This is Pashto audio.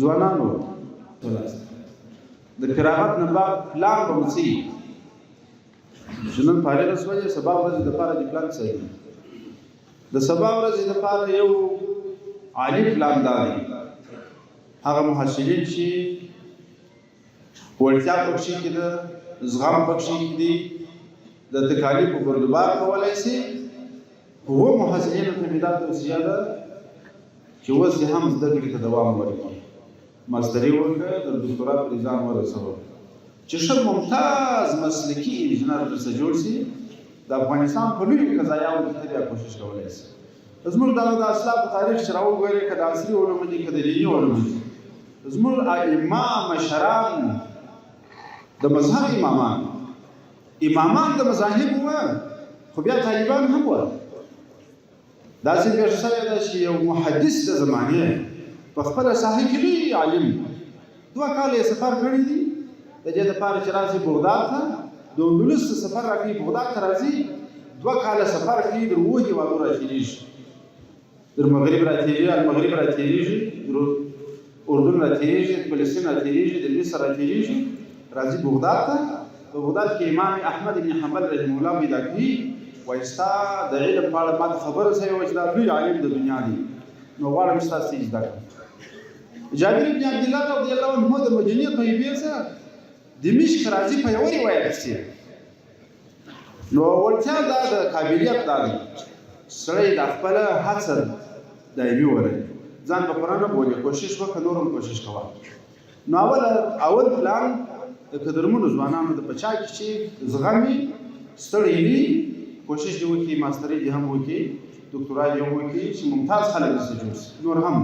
ځوانانو د فراغت نه بعد پلان به مو څه وي چې نن فارغه شوی سبا ورځې دپاره دې پلان څه وي د سبا ورځې دپاره یو عالي پلان دا دی هغه محصلین چې وړتیا پکښې کې ده زغم پکښې کې دي د تکالیفو بردبار کولی شي هغو محصلینو ته مې دا توصیه ده چې اوس یې هم زده کړې ته دوام ورکړي ماستري وکړه د دکتورا پر نظام ورسوه چې ښه ممتاز مسلکي انجینر درڅه جوړ شي د افغانستان په لویو قضایاوو کې ته بیا کوشش کولی شي زموږ د اسلافو تاریخ چې راوګورې که د عصري علومو دي که د دیني علومو دي زموږ ائمه مشران د مذهب امامان د مذاهبو وه خو بیا طالبان هم وه داسې پېښه شوې ده چې یو محدث د زمانې په خپله ساحه کې لوی عالم 2 کاله یې سفر کړی دي د دې دپاره چې راشي بغداد ته د اندلس ته سفر راکوي بغداد ته راځي 2 کاله سفر کوي در 7 هېوادو راتېرېږي در مغرب راتېرېږي المغرب راتېرېږي در اردن راتېرېږي فلسطین راتېرېږي د مصر راتېرېږي راځي بغداد ته په بغداد کې امام احمد بن حنبل رحمه الله پیدا کوي وایي ستا د علم په اړه ماته خبره شوې وه چې دا لوی عالم د دنیا دی نو غواړم چې تاسو یې زده کړم جابر بن عبدالله رضی الله عنه د مدینې طیبې څخه دمشق راځي په یوه روایت کې نو وړتیا دا د قابلیت دا دی سړی د خپله هڅه دایمي ولري ځان په قرآن نه بولي کوشش وکړه نور هم کوشش کوه نو اول پلان د قدرمنو ځوانانو د په چا کې چې زغم وي ستړی وي کوشش دې وکړي ماستري دې هم وکړي دکتورا دې هم وکړي چې ممتاز خلک درڅه جوړ شي نور هم